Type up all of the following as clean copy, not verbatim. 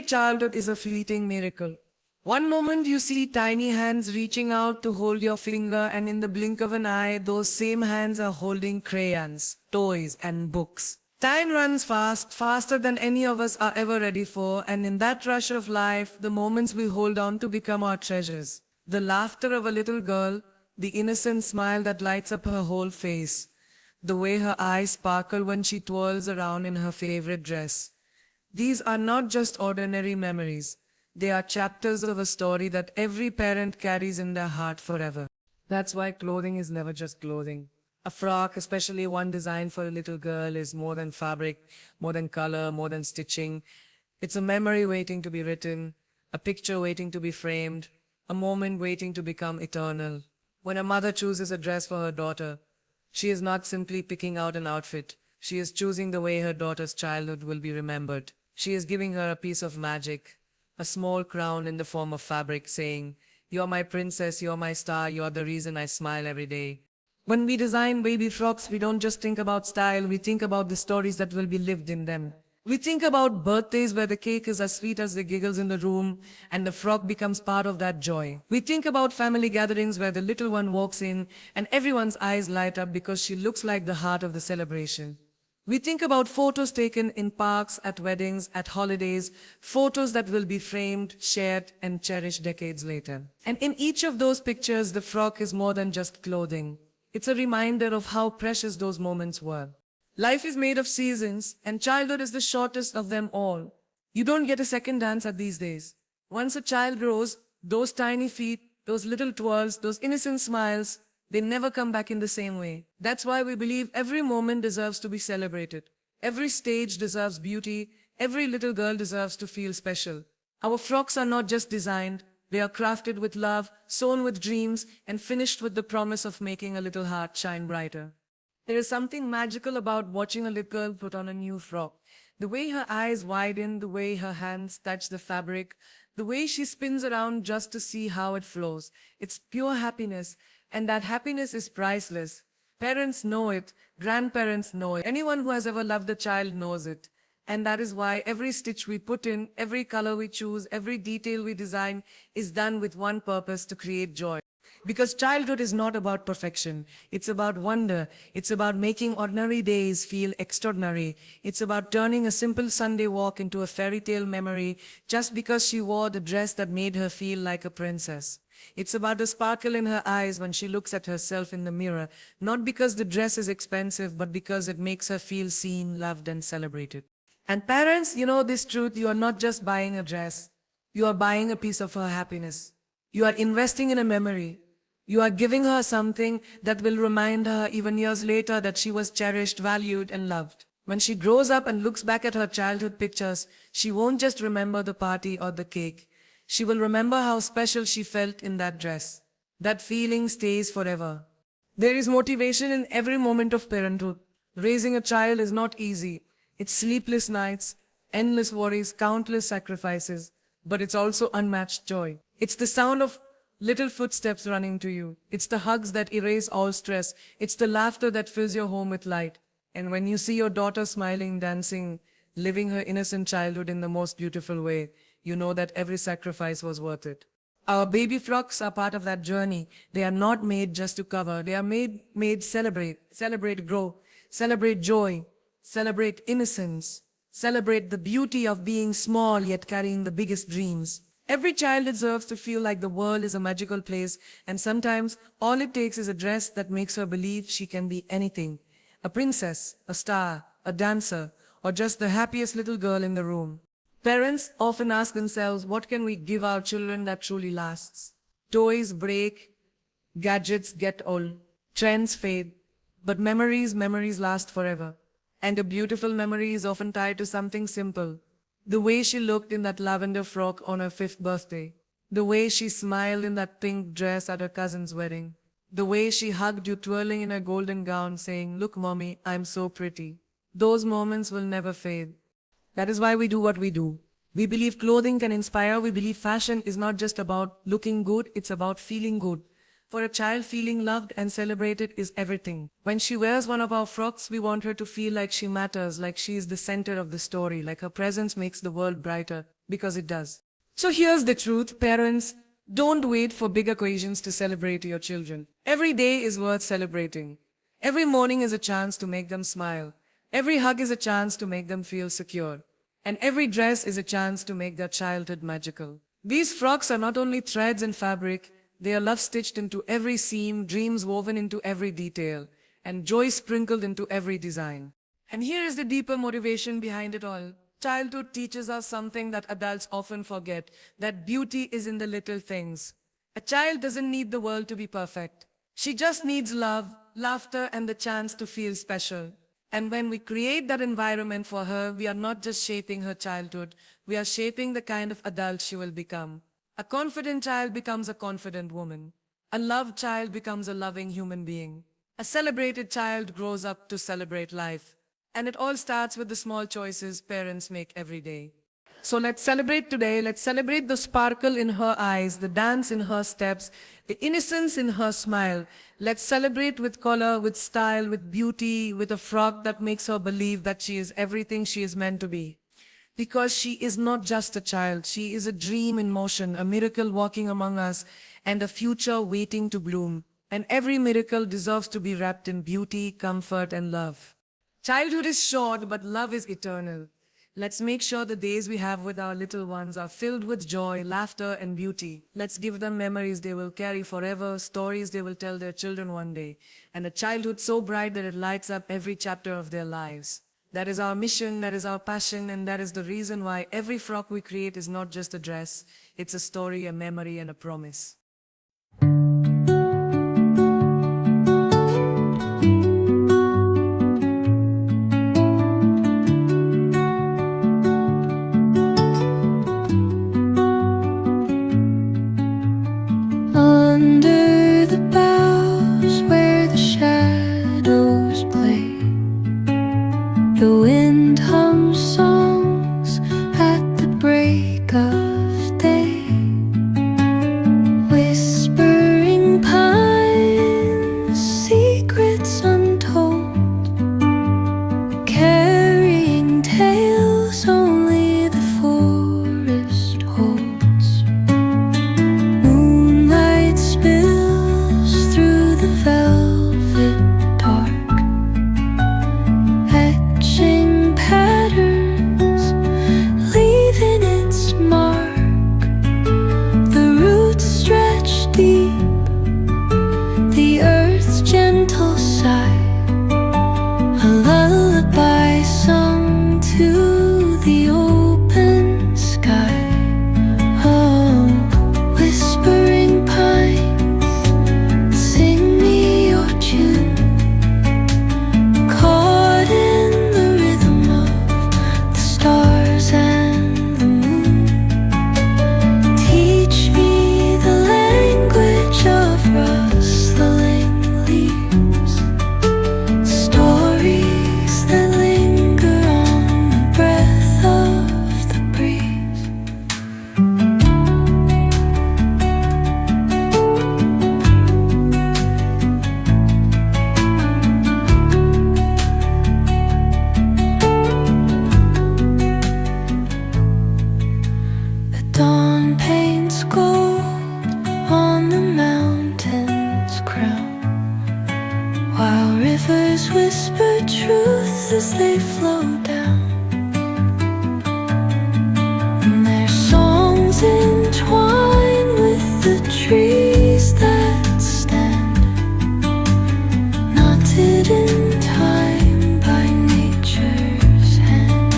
Every childhood is a fleeting miracle. One moment you see tiny hands reaching out to hold your finger, and in the blink of an eye, those same hands are holding crayons, toys, and books. Time runs fast, faster than any of us are ever ready for, and in that rush of life, the moments we hold on to become our treasures. The laughter of a little girl, the innocent smile that lights up her whole face, the way her eyes sparkle when she twirls around in her favorite dress. These are not just ordinary memories. They are chapters of a story that every parent carries in their heart forever. That's why clothing is never just clothing. A frock, especially one designed for a little girl, is more than fabric, more than color, more than stitching. It's a memory waiting to be written, a picture waiting to be framed, a moment waiting to become eternal. When a mother chooses a dress for her daughter, she is not simply picking out an outfit. She is choosing the way her daughter's childhood will be remembered. She is giving her a piece of magic, a small crown in the form of fabric, saying, "You're my princess, you're my star, you're the reason I smile every day." When we design baby frocks, we don't just think about style, we think about the stories that will be lived in them. We think about birthdays where the cake is as sweet as the giggles in the room, and the frock becomes part of that joy. We think about family gatherings where the little one walks in, and everyone's eyes light up because she looks like the heart of the celebration. We think about photos taken in parks, at weddings, at holidays, photos that will be framed, shared, and cherished decades later. And in each of those pictures, the frock is more than just clothing. It's a reminder of how precious those moments were. Life is made of seasons, and childhood is the shortest of them all. You don't get a second dance at these days. Once a child grows, those tiny feet, those little twirls, those innocent smiles, they never come back in the same way. That's why we believe every moment deserves to be celebrated. Every stage deserves beauty. Every little girl deserves to feel special. Our frocks are not just designed. They are crafted with love, sewn with dreams, and finished with the promise of making a little heart shine brighter. There is something magical about watching a little girl put on a new frock. The way her eyes widen, the way her hands touch the fabric, the way she spins around just to see how it flows. It's pure happiness. And that happiness is priceless. Parents know it, grandparents know it. Anyone who has ever loved a child knows it. And that is why every stitch we put in, every color we choose, every detail we design is done with one purpose: to create joy. Because childhood is not about perfection. It's about wonder. It's about making ordinary days feel extraordinary. It's about turning a simple Sunday walk into a fairy tale memory just because she wore the dress that made her feel like a princess. It's about the sparkle in her eyes when she looks at herself in the mirror, not because the dress is expensive, but because it makes her feel seen, loved, and celebrated. And parents, you know this truth: you are not just buying a dress. You are buying a piece of her happiness. You are investing in a memory. You are giving her something that will remind her even years later that she was cherished, valued, and loved. When she grows up and looks back at her childhood pictures, she won't just remember the party or the cake. She will remember how special she felt in that dress. That feeling stays forever. There is motivation in every moment of parenthood. Raising a child is not easy. It's sleepless nights, endless worries, countless sacrifices. But it's also unmatched joy. It's the sound of little footsteps running to you. It's the hugs that erase all stress. It's the laughter that fills your home with light. And when you see your daughter smiling, dancing, living her innocent childhood in the most beautiful way, you know that every sacrifice was worth it. Our baby frocks are part of that journey. They are not made just to cover. They are made celebrate grow, celebrate joy, celebrate innocence, celebrate the beauty of being small yet carrying the biggest dreams. Every child deserves to feel like the world is a magical place, and sometimes all it takes is a dress that makes her believe she can be anything. A princess, a star, a dancer, or just the happiest little girl in the room. Parents often ask themselves, what can we give our children that truly lasts? Toys break, gadgets get old, trends fade, but memories last forever. And a beautiful memory is often tied to something simple. The way she looked in that lavender frock on her 5th birthday. The way she smiled in that pink dress at her cousin's wedding. The way she hugged you twirling in her golden gown saying, "Look, mommy, I'm so pretty." Those moments will never fade. That is why we do what we do. We believe clothing can inspire. We believe fashion is not just about looking good, it's about feeling good. For a child, feeling loved and celebrated is everything. When she wears one of our frocks, we want her to feel like she matters, like she is the center of the story, like her presence makes the world brighter. because it does. So here's the truth, parents. Don't wait for big occasions to celebrate your children. Every day is worth celebrating. Every morning is a chance to make them smile. Every hug is a chance to make them feel secure. And every dress is a chance to make their childhood magical. These frocks are not only threads and fabric, they are love stitched into every seam, dreams woven into every detail, and joy sprinkled into every design. And here is the deeper motivation behind it all. Childhood teaches us something that adults often forget, that beauty is in the little things. A child doesn't need the world to be perfect. She just needs love, laughter, and the chance to feel special. And when we create that environment for her, we are not just shaping her childhood, we are shaping the kind of adult she will become. A confident child becomes a confident woman. A loved child becomes a loving human being. A celebrated child grows up to celebrate life. And it all starts with the small choices parents make every day. So let's celebrate today. Let's celebrate the sparkle in her eyes, the dance in her steps, the innocence in her smile. Let's celebrate with color, with style, with beauty, with a frock that makes her believe that she is everything she is meant to be. Because she is not just a child, she is a dream in motion, a miracle walking among us, and a future waiting to bloom. And every miracle deserves to be wrapped in beauty, comfort, and love. Childhood is short, but love is eternal. Let's make sure the days we have with our little ones are filled with joy, laughter, and beauty. Let's give them memories they will carry forever, stories they will tell their children one day, and a childhood so bright that it lights up every chapter of their lives. That is our mission, that is our passion, and that is the reason why every frock we create is not just a dress. It's a story, a memory, and a promise. Under the boughs where the shadows play, the wind hums songs at the break of day. Whispering pines, secrets untold, carrying tales only the forest holds. Moonlight spills through the velvet dark, etching patterns, leaving its mark. The roots stretch deep, the earth's gentle sigh, a lullaby sung to the open sky. Oh, whispering pines, sing me your tune, caught in the rhythm of the stars and the moon. Teach me the language of rustling leaves, stories that linger on the breath of the breeze. The dawn paints gold on the mountain's crown, while rivers whisper truth as they flow down. And their songs entwine with the trees that stand, knotted in time by nature's hand.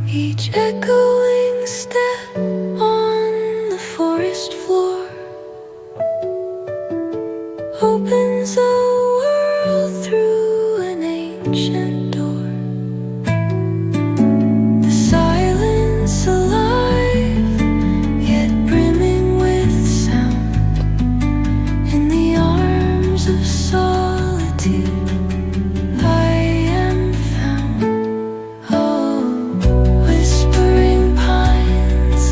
Each echoing step on the forest floor opens a world through an ancient door. The silence alive, yet brimming with sound. In the arms of solitude, I am found. Oh, whispering pines,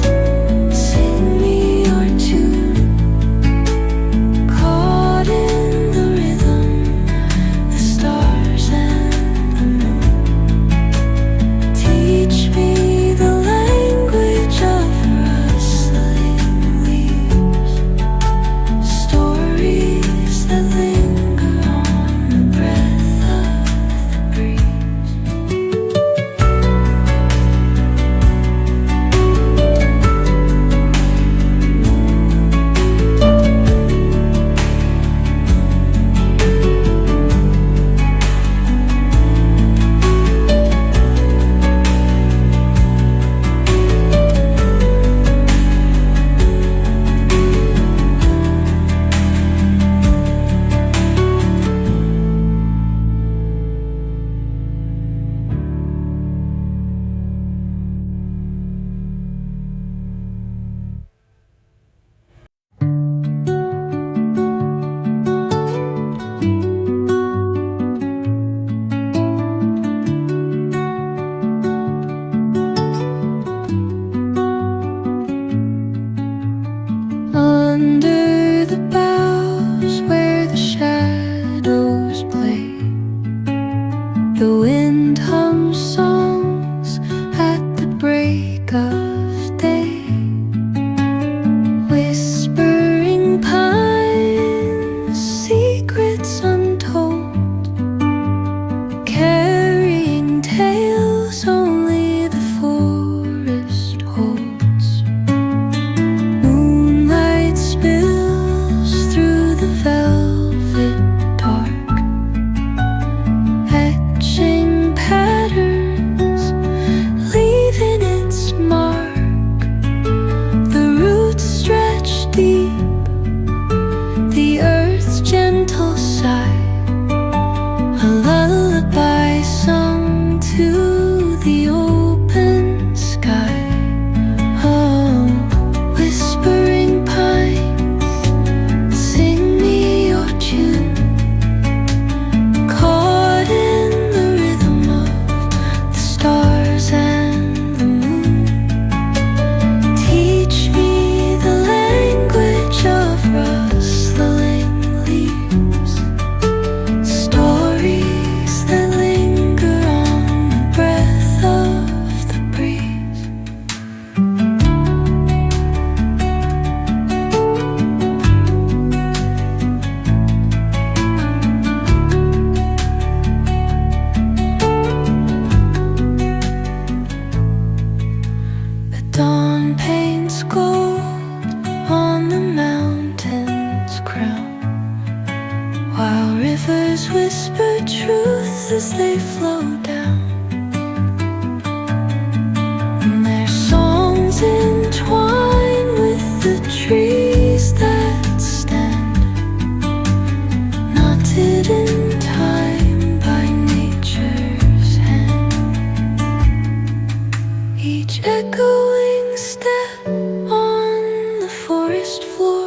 dawn paints gold on the mountain's crown, while rivers whisper truth as they flow down. And their songs entwine with the trees that stand, knotted in time by nature's hand. Each echoing step on the forest floor